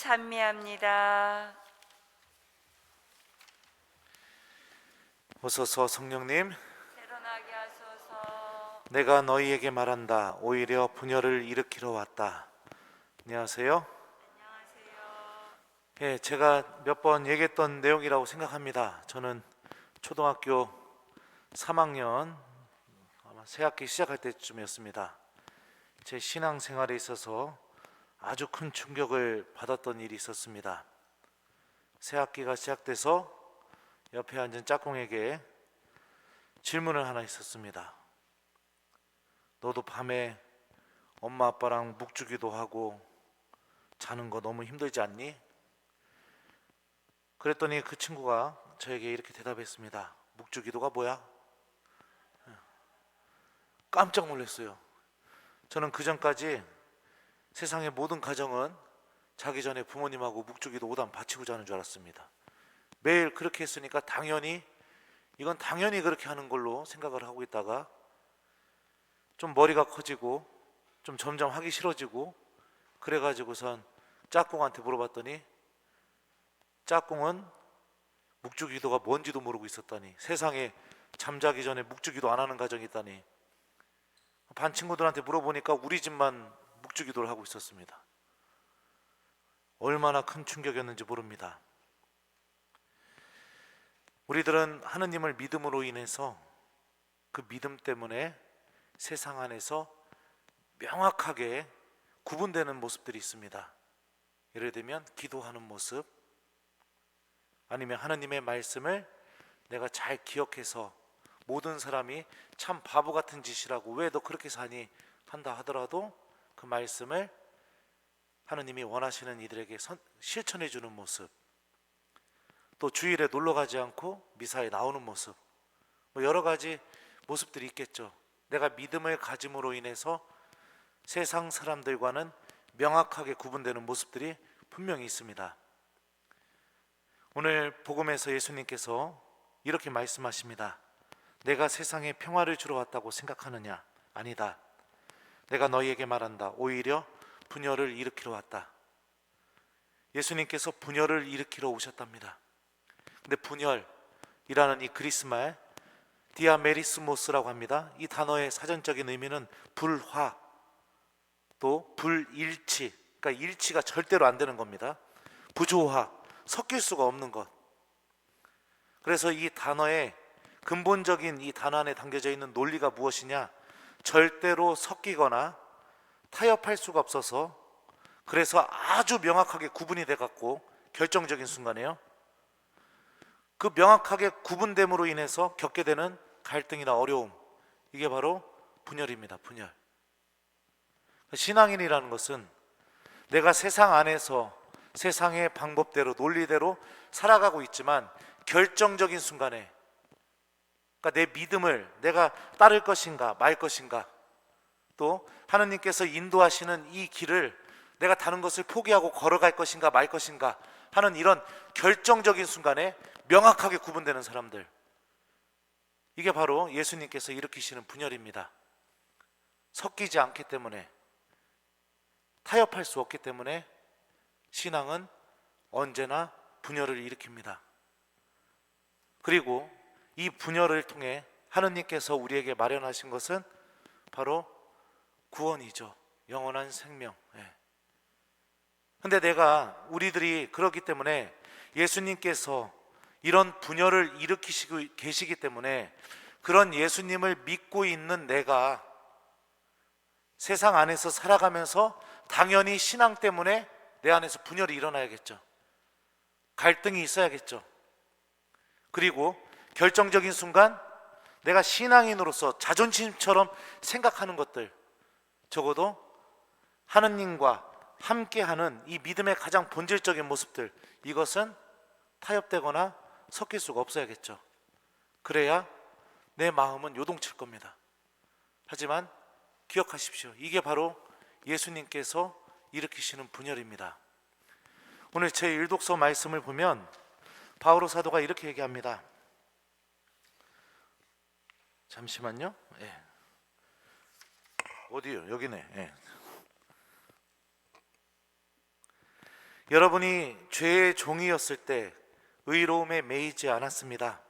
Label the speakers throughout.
Speaker 1: 찬미합니다.
Speaker 2: 오소서 성령님,
Speaker 1: 새로나게 하소서.
Speaker 2: 내가 너희에게 말한다. 오히려 분열을 일으키러 왔다. 안녕하세요.
Speaker 1: 안녕하세요.
Speaker 2: 예, 제가 몇 번 얘기했던 내용이라고 생각합니다. 저는 초등학교 3학년 아마 새학기 시작할 때쯤이었습니다. 제 신앙생활에 있어서 아주 큰 충격을 받았던 일이 있었습니다. 새학기가 시작돼서 옆에 앉은 짝꿍에게 질문을 하나 있었습니다. 너도 밤에 엄마 아빠랑 묵주기도 하고 자는 거 너무 힘들지 않니? 그랬더니 그 친구가 저에게 이렇게 대답했습니다. 묵주기도가 뭐야? 깜짝 놀랐어요. 저는 그 전까지 세상의 모든 가정은 자기 전에 부모님하고 묵주기도 5단 바치고 자는 줄 알았습니다. 매일 그렇게 했으니까 이건 당연히 그렇게 하는 걸로 생각을 하고 있다가 좀 머리가 커지고 좀 점점 하기 싫어지고 그래가지고선 짝꿍한테 물어봤더니 짝꿍은 묵주기도가 뭔지도 모르고 있었다니, 세상에 잠자기 전에 묵주기도 안 하는 가정이 있다니. 반 친구들한테 물어보니까 우리 집만 묵주기도를 하고 있었습니다. 얼마나 큰 충격이었는지 모릅니다. 우리들은 하느님을 믿음으로 인해서 그 믿음 때문에 세상 안에서 명확하게 구분되는 모습들이 있습니다. 예를 들면 기도하는 모습, 아니면 하느님의 말씀을 내가 잘 기억해서 모든 사람이 참 바보 같은 짓이라고 왜 너 그렇게 사니 한다 하더라도 그 말씀을 하느님이 원하시는 이들에게 실천해 주는 모습, 또 주일에 놀러 가지 않고 미사에 나오는 모습, 여러 가지 모습들이 있겠죠. 내가 믿음을 가짐으로 인해서 세상 사람들과는 명확하게 구분되는 모습들이 분명히 있습니다. 오늘 복음에서 예수님께서 이렇게 말씀하십니다. 내가 세상에 평화를 주러 왔다고 생각하느냐? 아니다. 내가 너희에게 말한다. 오히려 분열을 일으키러 왔다. 예수님께서 분열을 일으키러 오셨답니다. 근데 분열이라는 이 그리스말 디아메리스모스라고 합니다. 이 단어의 사전적인 의미는 불화, 또 불일치, 그러니까 일치가 절대로 안 되는 겁니다. 부조화, 섞일 수가 없는 것. 그래서 이 단어의 근본적인 이 단어 안에 담겨져 있는 논리가 무엇이냐? 절대로 섞이거나 타협할 수가 없어서, 그래서 아주 명확하게 구분이 돼 갖고 결정적인 순간에요, 그 명확하게 구분됨으로 인해서 겪게 되는 갈등이나 어려움, 이게 바로 분열입니다. 분열. 신앙인이라는 것은 내가 세상 안에서 세상의 방법대로 논리대로 살아가고 있지만 결정적인 순간에, 그러니까 내 믿음을 내가 따를 것인가 말 것인가, 또 하느님께서 인도하시는 이 길을 내가 다른 것을 포기하고 걸어갈 것인가 말 것인가 하는 이런 결정적인 순간에 명확하게 구분되는 사람들, 이게 바로 예수님께서 일으키시는 분열입니다. 섞이지 않기 때문에, 타협할 수 없기 때문에 신앙은 언제나 분열을 일으킵니다. 그리고 이 분열을 통해 하느님께서 우리에게 마련하신 것은 바로 구원이죠. 영원한 생명. 근데 우리들이 그렇기 때문에 예수님께서 이런 분열을 일으키시고 계시기 때문에 그런 예수님을 믿고 있는 내가 세상 안에서 살아가면서 당연히 신앙 때문에 내 안에서 분열이 일어나야겠죠. 갈등이 있어야겠죠. 그리고 결정적인 순간 내가 신앙인으로서 자존심처럼 생각하는 것들, 적어도 하느님과 함께하는 이 믿음의 가장 본질적인 모습들, 이것은 타협되거나 섞일 수가 없어야겠죠. 그래야 내 마음은 요동칠 겁니다. 하지만 기억하십시오. 이게 바로 예수님께서 일으키시는 분열입니다. 오늘 제 일독서 말씀을 보면 바오로 사도가 이렇게 얘기합니다. 잠시만요. 어디요? 여기네. 여러분이 죄의 종이었을 때 의로움에 매이지 않았습니다.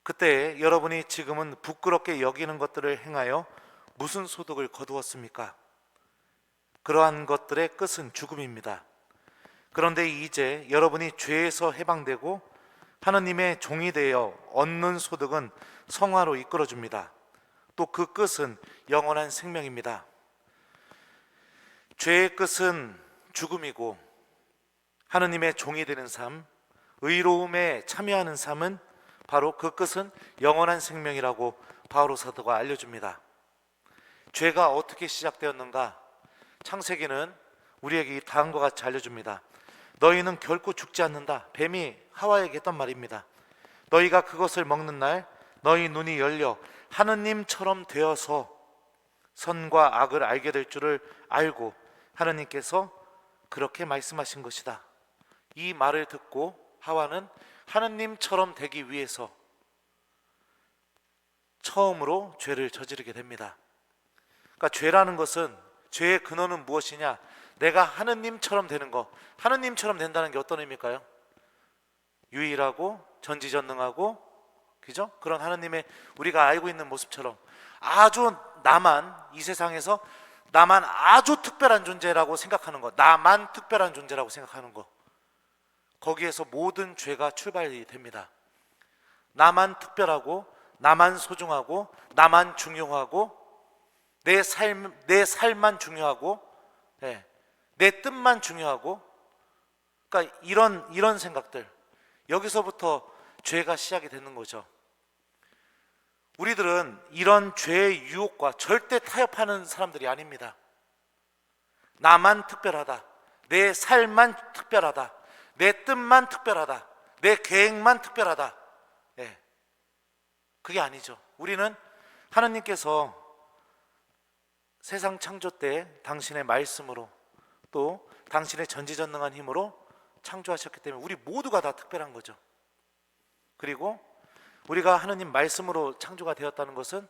Speaker 2: 그때 여러분이 지금은 부끄럽게 여기는 것들을 행하여 무슨 소득을 거두었습니까? 그러한 것들의 끝은 죽음입니다. 그런데 이제 여러분이 죄에서 해방되고 하느님의 종이 되어 얻는 소득은 성화로 이끌어줍니다. 또 그 끝은 영원한 생명입니다. 죄의 끝은 죽음이고 하느님의 종이 되는 삶, 의로움에 참여하는 삶은 바로 그 끝은 영원한 생명이라고 바오로 사도가 알려줍니다. 죄가 어떻게 시작되었는가? 창세기는 우리에게 다음과 같이 알려줍니다. 너희는 결코 죽지 않는다. 뱀이 하와에게 했던 말입니다. 너희가 그것을 먹는 날 너희 눈이 열려 하느님처럼 되어서 선과 악을 알게 될 줄을 알고, 하느님께서 그렇게 말씀하신 것이다. 이 말을 듣고 하와는 하느님처럼 되기 위해서 처음으로 죄를 저지르게 됩니다. 그러니까 죄라는 것은, 죄의 근원은 무엇이냐? 내가 하느님처럼 되는 것. 하느님처럼 된다는 게 어떤 의미일까요? 유일하고 전지전능하고, 그죠? 그런 하느님의 우리가 알고 있는 모습처럼 아주 나만, 이 세상에서 나만 아주 특별한 존재라고 생각하는 것, 나만 특별한 존재라고 생각하는 것, 거기에서 모든 죄가 출발이 됩니다. 나만 특별하고, 나만 소중하고, 나만 중요하고, 내 삶만 중요하고, 내 뜻만 중요하고, 그러니까 이런 생각들, 여기서부터 죄가 시작이 되는 거죠. 우리들은 이런 죄의 유혹과 절대 타협하는 사람들이 아닙니다. 나만 특별하다, 내 삶만 특별하다, 내 뜻만 특별하다, 내 계획만 특별하다, 그게 아니죠. 우리는 하느님께서 세상 창조 때 당신의 말씀으로, 또 당신의 전지전능한 힘으로 창조하셨기 때문에 우리 모두가 다 특별한 거죠. 그리고 우리가 하느님 말씀으로 창조가 되었다는 것은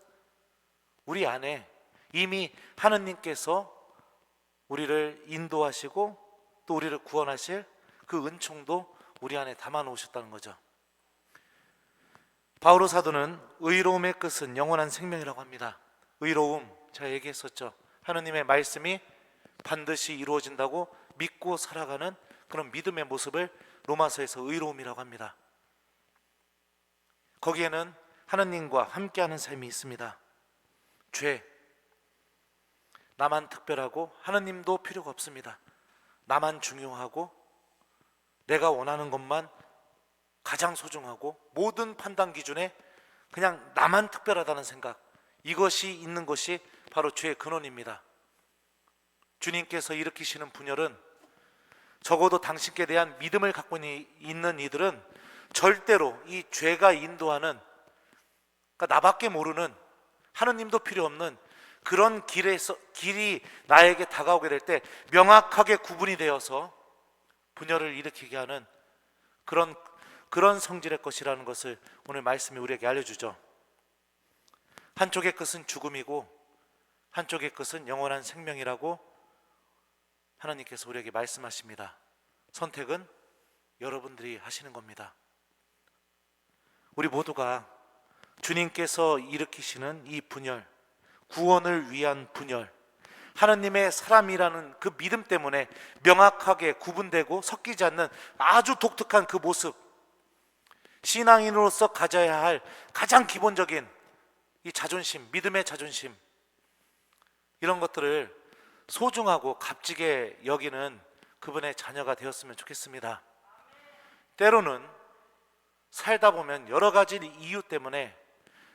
Speaker 2: 우리 안에 이미 하느님께서 우리를 인도하시고 또 우리를 구원하실 그 은총도 우리 안에 담아 놓으셨다는 거죠. 바오로 사도는 의로움의 끝은 영원한 생명이라고 합니다. 의로움, 제가 얘기했었죠. 하느님의 말씀이 반드시 이루어진다고 믿고 살아가는 그런 믿음의 모습을 로마서에서 의로움이라고 합니다. 거기에는 하느님과 함께하는 삶이 있습니다. 죄, 나만 특별하고 하느님도 필요가 없습니다. 나만 중요하고 내가 원하는 것만 가장 소중하고 모든 판단 기준에 그냥 나만 특별하다는 생각, 이것이 있는 것이 바로 죄의 근원입니다. 주님께서 일으키시는 분열은, 적어도 당신께 대한 믿음을 갖고 있는 이들은 절대로 이 죄가 인도하는, 그러니까 나밖에 모르는, 하느님도 필요 없는 그런 길이 나에게 다가오게 될 때 명확하게 구분이 되어서 분열을 일으키게 하는 그런 성질의 것이라는 것을 오늘 말씀이 우리에게 알려주죠. 한쪽의 끝은 죽음이고 한쪽의 끝은 영원한 생명이라고 하나님께서 우리에게 말씀하십니다. 선택은 여러분들이 하시는 겁니다. 우리 모두가 주님께서 일으키시는 이 분열, 구원을 위한 분열, 하나님의 사람이라는 그 믿음 때문에 명확하게 구분되고 섞이지 않는 아주 독특한 그 모습, 신앙인으로서 가져야 할 가장 기본적인 이 자존심, 믿음의 자존심, 이런 것들을 소중하고 값지게 여기는 그분의 자녀가 되었으면 좋겠습니다. 때로는 살다 보면 여러 가지 이유 때문에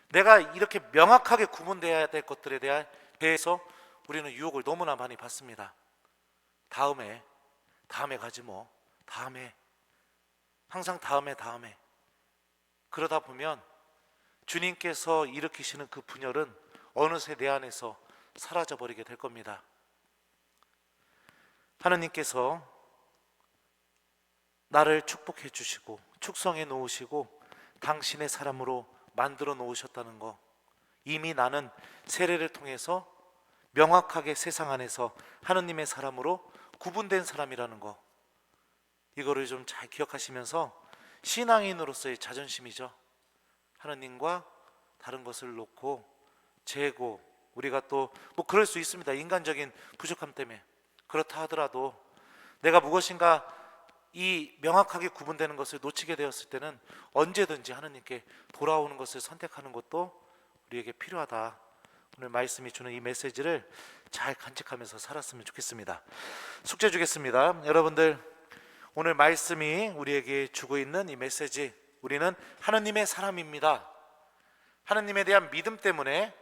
Speaker 2: 내가 이렇게 명확하게 구분되어야 될 것들에 대해서 우리는 유혹을 너무나 많이 받습니다. 다음에 가지 뭐, 다음에, 항상 다음에. 그러다 보면 주님께서 일으키시는 그 분열은 어느새 내 안에서 사라져버리게 될 겁니다. 하느님께서 나를 축복해 주시고 축성해 놓으시고 당신의 사람으로 만들어 놓으셨다는 것, 이미 나는 세례를 통해서 명확하게 세상 안에서 하느님의 사람으로 구분된 사람이라는 거, 이거를 좀 잘 기억하시면서 신앙인으로서의 자존심이죠. 하나님과 다른 것을 놓고 재고, 우리가 또 뭐 그럴 수 있습니다. 인간적인 부족함 때문에. 그렇다 하더라도 내가 무엇인가 이 명확하게 구분되는 것을 놓치게 되었을 때는 언제든지 하나님께 돌아오는 것을 선택하는 것도 우리에게 필요하다. 오늘 말씀이 주는 이 메시지를 잘 간직하면서 살았으면 좋겠습니다. 숙제 주겠습니다. 여러분들, 오늘 말씀이 우리에게 주고 있는 이 메시지, 우리는 하나님의 사람입니다. 하나님에 대한 믿음 때문에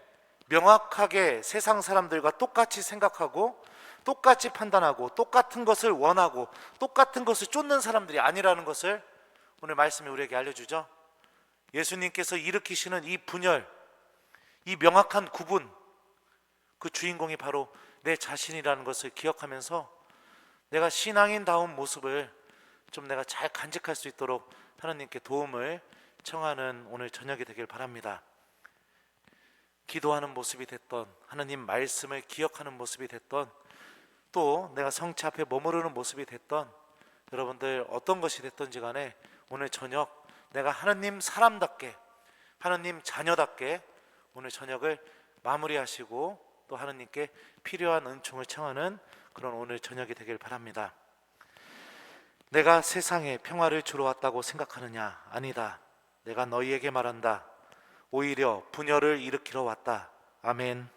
Speaker 2: 명확하게 세상 사람들과 똑같이 생각하고 똑같이 판단하고 똑같은 것을 원하고 똑같은 것을 쫓는 사람들이 아니라는 것을 오늘 말씀이 우리에게 알려주죠. 예수님께서 일으키시는 이 분열, 이 명확한 구분, 그 주인공이 바로 내 자신이라는 것을 기억하면서 내가 신앙인다운 모습을 좀 내가 잘 간직할 수 있도록 하나님께 도움을 청하는 오늘 저녁이 되길 바랍니다. 기도하는 모습이 됐던, 하나님 말씀을 기억하는 모습이 됐던, 또 내가 성체 앞에 머무르는 모습이 됐던, 여러분들 어떤 것이 됐던지 간에 오늘 저녁 내가 하나님 사람답게, 하나님 자녀답게 오늘 저녁을 마무리하시고 또 하나님께 필요한 은총을 청하는 그런 오늘 저녁이 되길 바랍니다. 내가 세상에 평화를 주러 왔다고 생각하느냐? 아니다. 내가 너희에게 말한다. 오히려 분열을 일으키러 왔다. 아멘.